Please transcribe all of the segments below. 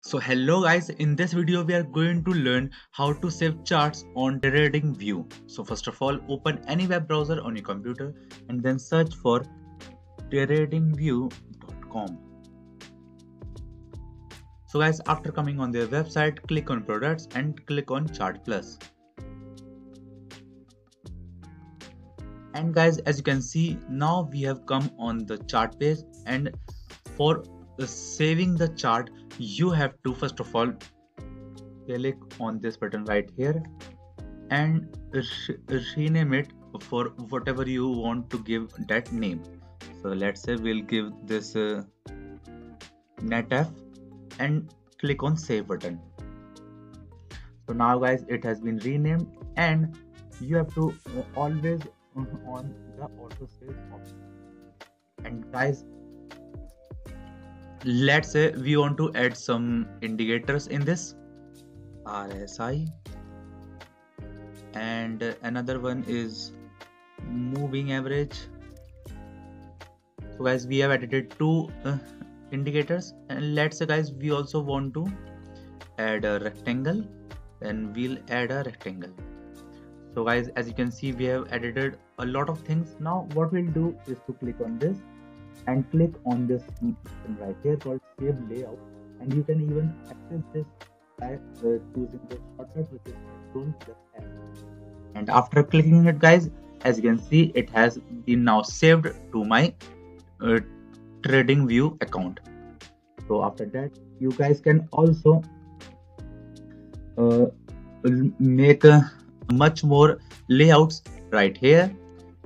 So hello guys, in this video we are going to learn how to save charts on TradingView. So first of all, open any web browser on your computer and then search for tradingview.com. So guys, after coming on their website, click on products and click on chart plus. And guys, as you can see, now we have come on the chart page, and for saving the chart you have to first of all click on this button right here and rename it for whatever you want to give that name. So let's say we'll give this netf and click on save button. So now guys, it has been renamed and you have to always on the auto save option. And guys, let's say we want to add some indicators in this RSI, and another one is moving average. So guys, we have added two indicators, and let's say guys we also want to add a rectangle, then we'll add a rectangle. So guys, as you can see, we have added a lot of things. Now what we'll do is to click on this and click on this button right here called save layout, and you can even access this by choosing the shortcut which is Ctrl+F. And after clicking it guys, as you can see, it has been now saved to my TradingView account. So after that, you guys can also make much more layouts right here,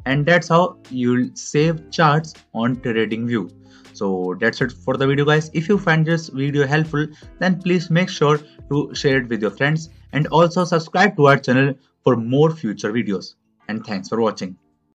and that's how you'll save charts on TradingView. So that's it for the video guys. If you find this video helpful, then please make sure to share it with your friends and also subscribe to our channel for more future videos. And thanks for watching.